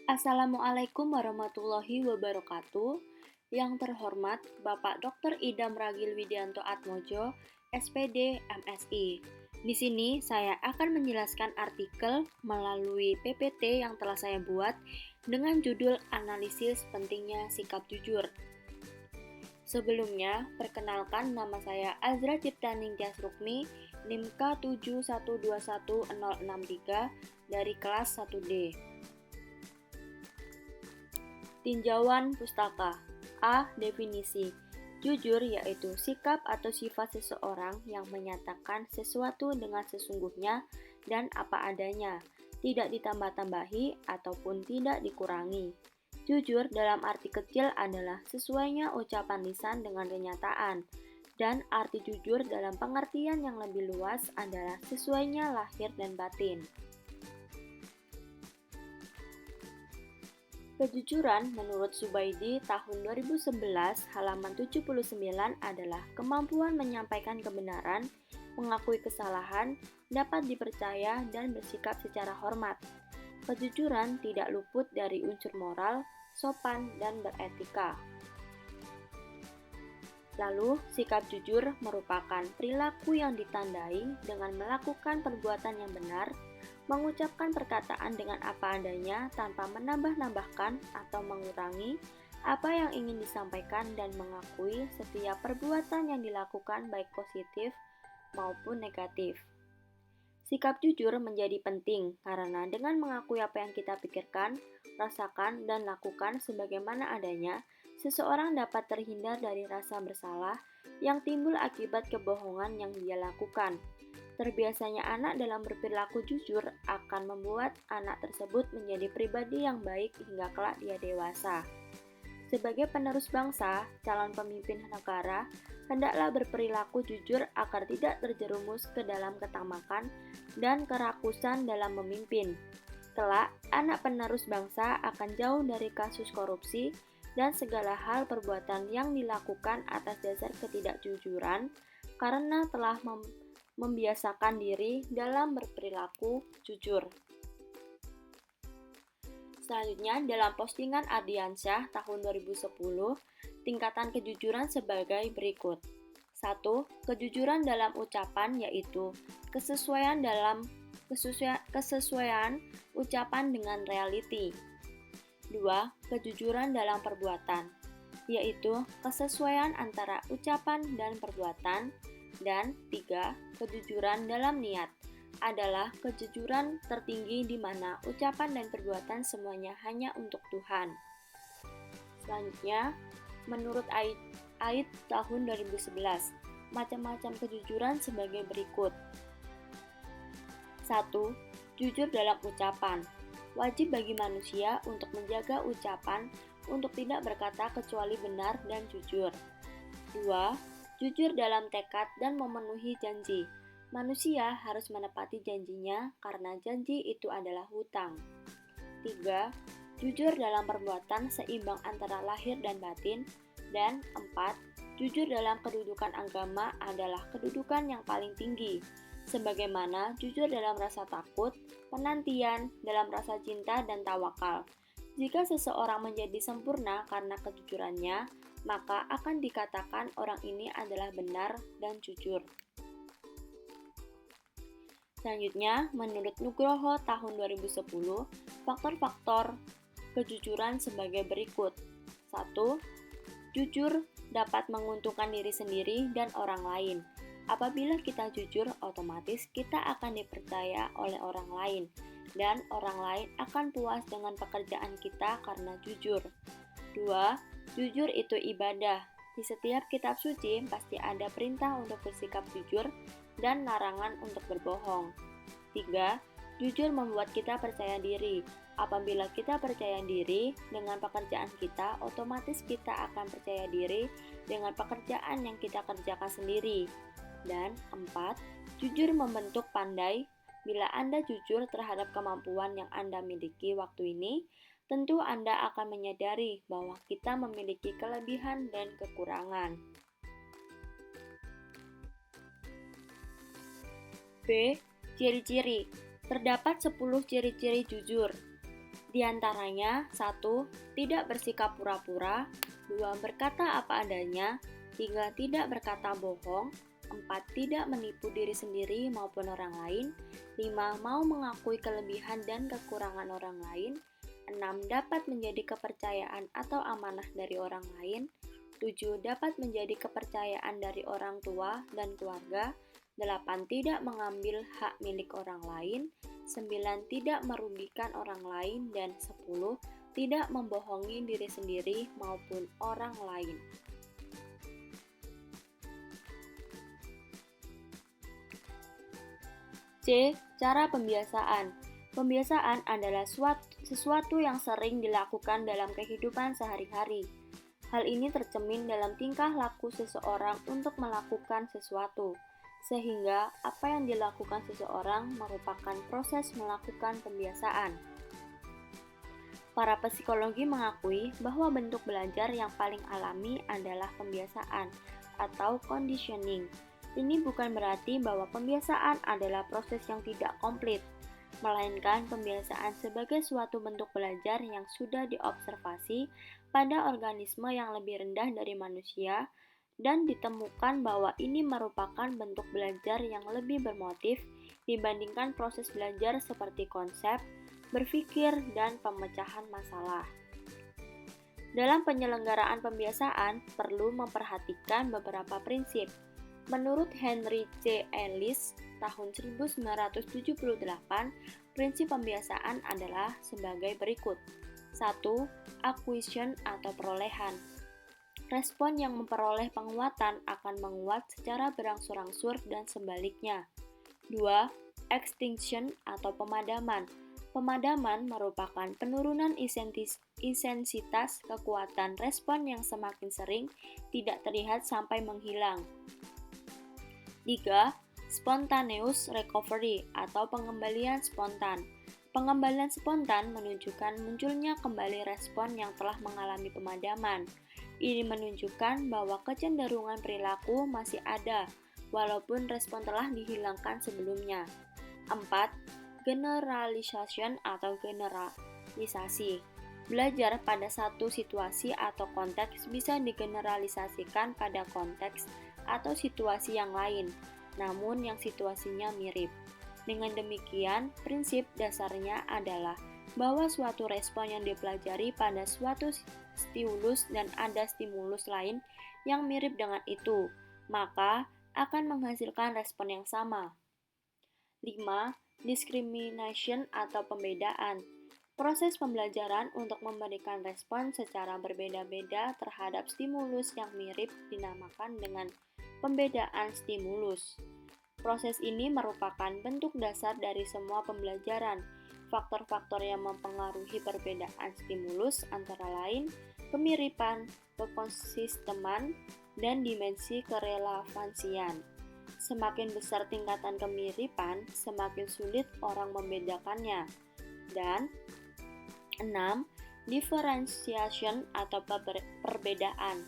Assalamualaikum warahmatullahi wabarakatuh. Yang terhormat Bapak Dr. Idam Ragil Widianto Atmojo, SPD, MSI. Di sini saya akan menjelaskan artikel melalui PPT yang telah saya buat dengan judul Analisis Pentingnya Sikap Jujur. Sebelumnya, perkenalkan nama saya Azra Ciptaning Tias Rukmi, NIM K7121063 dari kelas 1D. Tinjauan pustaka. A. Definisi. Jujur yaitu sikap atau sifat seseorang yang menyatakan sesuatu dengan sesungguhnya dan apa adanya, tidak ditambah-tambahi ataupun tidak dikurangi. Jujur dalam arti kecil adalah sesuainya ucapan lisan dengan kenyataan, dan arti jujur dalam pengertian yang lebih luas adalah sesuainya lahir dan batin. Kejujuran menurut Subaidi tahun 2011 halaman 79 adalah kemampuan menyampaikan kebenaran, mengakui kesalahan, dapat dipercaya, dan bersikap secara hormat. Kejujuran tidak luput dari unsur moral, sopan, dan beretika. Lalu, sikap jujur merupakan perilaku yang ditandai dengan melakukan perbuatan yang benar, mengucapkan perkataan dengan apa adanya tanpa menambah-nambahkan atau mengurangi apa yang ingin disampaikan dan mengakui setiap perbuatan yang dilakukan baik positif maupun negatif. Sikap jujur menjadi penting karena dengan mengakui apa yang kita pikirkan, rasakan, dan lakukan sebagaimana adanya, seseorang dapat terhindar dari rasa bersalah yang timbul akibat kebohongan yang dia lakukan. Terbiasanya anak dalam berperilaku jujur akan membuat anak tersebut menjadi pribadi yang baik hingga kelak dia dewasa. Sebagai penerus bangsa, calon pemimpin negara hendaklah berperilaku jujur agar tidak terjerumus ke dalam ketamakan dan kerakusan dalam memimpin. Kelak, anak penerus bangsa akan jauh dari kasus korupsi dan segala hal perbuatan yang dilakukan atas dasar ketidakjujuran karena telah membiasakan diri dalam berperilaku jujur. Selanjutnya, dalam postingan Ardiansyah tahun 2010, tingkatan kejujuran sebagai berikut. 1. Kejujuran dalam ucapan yaitu kesesuaian ucapan dengan reality. 2. Kejujuran dalam perbuatan yaitu kesesuaian antara ucapan dan perbuatan. Dan 3. Kejujuran dalam niat adalah kejujuran tertinggi di mana ucapan dan perbuatan semuanya hanya untuk Tuhan. Selanjutnya, menurut Ait tahun 2011, macam-macam kejujuran sebagai berikut. 1. Jujur dalam ucapan. Wajib bagi manusia untuk menjaga ucapan untuk tidak berkata kecuali benar dan jujur. 2. Jujur dalam tekad dan memenuhi janji. Manusia harus menepati janjinya karena janji itu adalah hutang. 3. Jujur dalam perbuatan seimbang antara lahir dan batin. Dan 4. Jujur dalam kedudukan agama adalah kedudukan yang paling tinggi. Sebagaimana jujur dalam rasa takut, penantian, dalam rasa cinta dan tawakal. Jika seseorang menjadi sempurna karena kejujurannya, maka akan dikatakan orang ini adalah benar dan jujur. Selanjutnya, menurut Nugroho tahun 2010, faktor-faktor kejujuran sebagai berikut. 1. Jujur dapat menguntungkan diri sendiri dan orang lain. Apabila kita jujur, otomatis kita akan dipercaya oleh orang lain, dan orang lain akan puas dengan pekerjaan kita karena jujur. 2. Jujur itu ibadah. Di setiap kitab suci pasti ada perintah untuk bersikap jujur dan larangan untuk berbohong. 3. Jujur membuat kita percaya diri. Apabila kita percaya diri dengan pekerjaan kita, otomatis kita akan percaya diri dengan pekerjaan yang kita kerjakan sendiri. Dan 4. Jujur membentuk pandai. Bila Anda jujur terhadap kemampuan yang Anda miliki waktu ini, tentu Anda akan menyadari bahwa kita memiliki kelebihan dan kekurangan. B. Ciri-ciri. Terdapat 10 ciri-ciri jujur. Di antaranya, 1. Tidak bersikap pura-pura, 2. Berkata apa adanya, 3. Tidak berkata bohong, 4. Tidak menipu diri sendiri maupun orang lain, 5. Mau mengakui kelebihan dan kekurangan orang lain, 6. Dapat menjadi kepercayaan atau amanah dari orang lain, 7. Dapat menjadi kepercayaan dari orang tua dan keluarga, 8. Tidak mengambil hak milik orang lain, 9. Tidak merugikan orang lain, dan 10. Tidak membohongi diri sendiri maupun orang lain. C. Cara pembiasaan. Pembiasaan adalah sesuatu yang sering dilakukan dalam kehidupan sehari-hari. Hal ini tercermin dalam tingkah laku seseorang untuk melakukan sesuatu, sehingga apa yang dilakukan seseorang merupakan proses melakukan pembiasaan. Para psikologi mengakui bahwa bentuk belajar yang paling alami adalah pembiasaan atau conditioning. Ini bukan berarti bahwa pembiasaan adalah proses yang tidak komplit, melainkan pembiasaan sebagai suatu bentuk belajar yang sudah diobservasi pada organisme yang lebih rendah dari manusia, dan ditemukan bahwa ini merupakan bentuk belajar yang lebih bermotif dibandingkan proses belajar seperti konsep, berpikir, dan pemecahan masalah. Dalam penyelenggaraan pembiasaan, perlu memperhatikan beberapa prinsip. Menurut Henry C. Ellis, tahun 1978, prinsip pembiasaan adalah sebagai berikut. 1. Acquisition atau perolehan. Respon yang memperoleh penguatan akan menguat secara berangsur-angsur dan sebaliknya. 2. Extinction atau pemadaman. Pemadaman merupakan penurunan intensitas kekuatan respon yang semakin sering tidak terlihat sampai menghilang. 3. Spontaneous recovery atau pengembalian spontan. Pengembalian spontan menunjukkan munculnya kembali respon yang telah mengalami pemadaman. Ini menunjukkan bahwa kecenderungan perilaku masih ada, walaupun respon telah dihilangkan sebelumnya. 4. Generalization atau generalisasi. Belajar pada satu situasi atau konteks bisa digeneralisasikan pada konteks atau situasi yang lain, namun yang situasinya mirip. Dengan demikian, prinsip dasarnya adalah bahwa suatu respon yang dipelajari pada suatu stimulus dan ada stimulus lain yang mirip dengan itu, maka akan menghasilkan respon yang sama. 5. Discrimination atau pembedaan. Proses pembelajaran untuk memberikan respon secara berbeda-beda terhadap stimulus yang mirip dinamakan dengan pembedaan stimulus. Proses ini merupakan bentuk dasar dari semua pembelajaran. Faktor-faktor yang mempengaruhi perbedaan stimulus antara lain kemiripan, kekonsistenan, dan dimensi kerelevansian. Semakin besar tingkatan kemiripan, semakin sulit orang membedakannya. Dan 6. Differentiation atau perbedaan.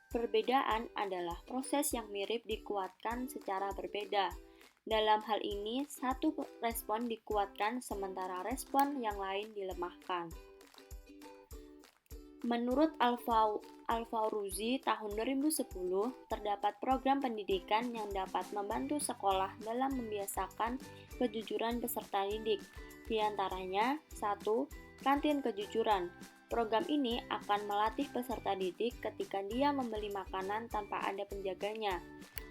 Perbedaan adalah proses yang mirip dikuatkan secara berbeda. Dalam hal ini, satu respon dikuatkan sementara respon yang lain dilemahkan. Menurut Al-Fawruzi tahun 2010, terdapat program pendidikan yang dapat membantu sekolah dalam membiasakan kejujuran peserta didik. Di antaranya, 1. Kantin kejujuran. Program ini akan melatih peserta didik ketika dia membeli makanan tanpa ada penjaganya.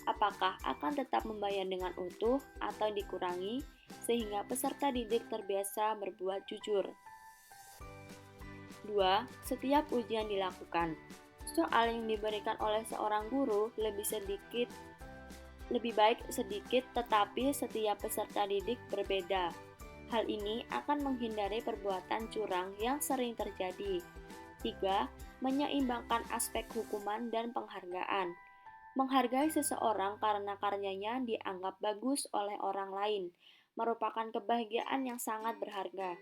Apakah akan tetap membayar dengan utuh atau dikurangi, sehingga peserta didik terbiasa berbuat jujur. 2. Setiap ujian dilakukan. Soal yang diberikan oleh seorang guru lebih baik sedikit, tetapi setiap peserta didik berbeda. Hal ini akan menghindari perbuatan curang yang sering terjadi. 3. Menyeimbangkan aspek hukuman dan penghargaan. Menghargai seseorang karena karyanya dianggap bagus oleh orang lain merupakan kebahagiaan yang sangat berharga.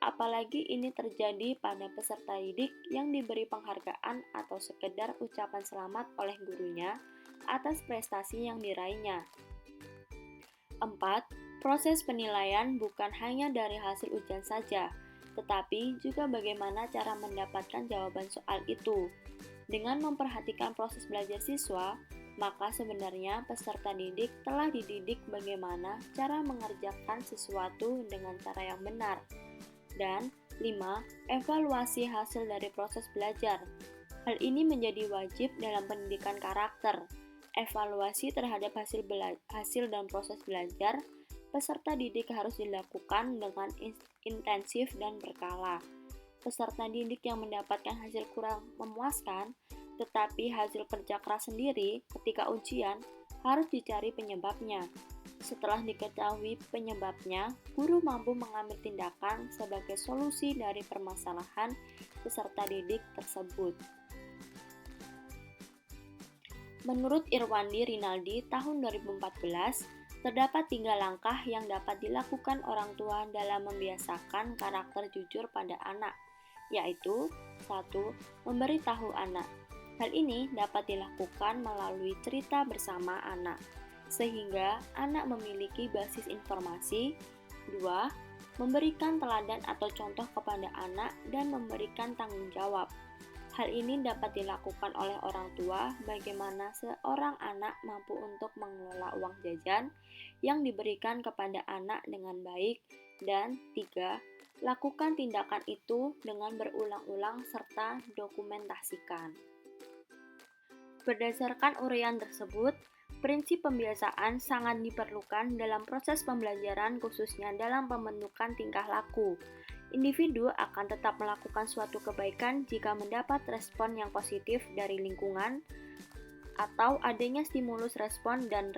Apalagi ini terjadi pada peserta didik yang diberi penghargaan atau sekedar ucapan selamat oleh gurunya atas prestasi yang diraihnya. 4. Proses penilaian bukan hanya dari hasil ujian saja, tetapi juga bagaimana cara mendapatkan jawaban soal itu. Dengan memperhatikan proses belajar siswa, maka sebenarnya peserta didik telah dididik bagaimana cara mengerjakan sesuatu dengan cara yang benar. Dan 5. Evaluasi hasil dari proses belajar. Hal ini menjadi wajib dalam pendidikan karakter. Evaluasi terhadap hasil dan proses belajar peserta didik harus dilakukan dengan intensif dan berkala. Peserta didik yang mendapatkan hasil kurang memuaskan, tetapi hasil kerja keras sendiri ketika ujian harus dicari penyebabnya. Setelah diketahui penyebabnya, guru mampu mengambil tindakan sebagai solusi dari permasalahan peserta didik tersebut. Menurut Irwandi Rinaldi tahun 2014, terdapat 3 langkah yang dapat dilakukan orang tua dalam membiasakan karakter jujur pada anak, yaitu 1. Memberitahu anak. Hal ini dapat dilakukan melalui cerita bersama anak, sehingga anak memiliki basis informasi. 2. Memberikan teladan atau contoh kepada anak dan memberikan tanggung jawab. Hal ini dapat dilakukan oleh orang tua bagaimana seorang anak mampu untuk mengelola uang jajan yang diberikan kepada anak dengan baik. Dan 3. Lakukan tindakan itu dengan berulang-ulang serta dokumentasikan. Berdasarkan uraian tersebut, prinsip pembiasaan sangat diperlukan dalam proses pembelajaran khususnya dalam pembentukan tingkah laku. Individu akan tetap melakukan suatu kebaikan jika mendapat respon yang positif dari lingkungan atau adanya stimulus respon dan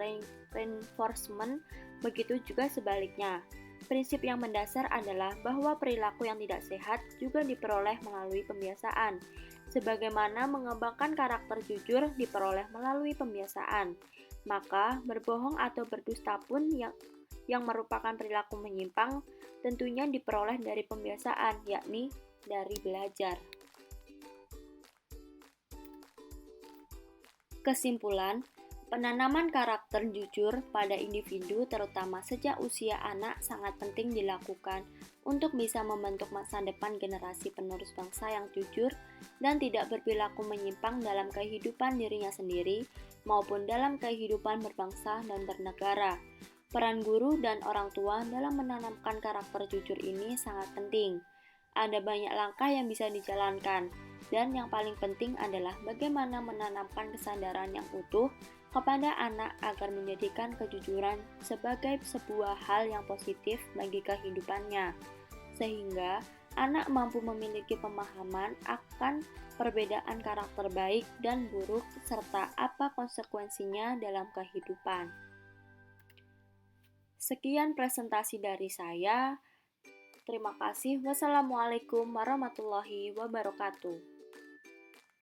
reinforcement, begitu juga sebaliknya. Prinsip yang mendasar adalah bahwa perilaku yang tidak sehat juga diperoleh melalui pembiasaan, sebagaimana mengembangkan karakter jujur diperoleh melalui pembiasaan. Maka, berbohong atau berdusta pun yang merupakan perilaku menyimpang tentunya diperoleh dari pembiasaan, yakni dari belajar. Kesimpulan, penanaman karakter jujur pada individu terutama sejak usia anak sangat penting dilakukan untuk bisa membentuk masa depan generasi penerus bangsa yang jujur dan tidak berperilaku menyimpang dalam kehidupan dirinya sendiri maupun dalam kehidupan berbangsa dan bernegara. Peran guru dan orang tua dalam menanamkan karakter jujur ini sangat penting. Ada banyak langkah yang bisa dijalankan, dan yang paling penting adalah bagaimana menanamkan kesadaran yang utuh kepada anak agar menjadikan kejujuran sebagai sebuah hal yang positif bagi kehidupannya, sehingga anak mampu memiliki pemahaman akan perbedaan karakter baik dan buruk serta apa konsekuensinya dalam kehidupan. Sekian presentasi dari saya. Terima kasih. Wassalamualaikum warahmatullahi wabarakatuh.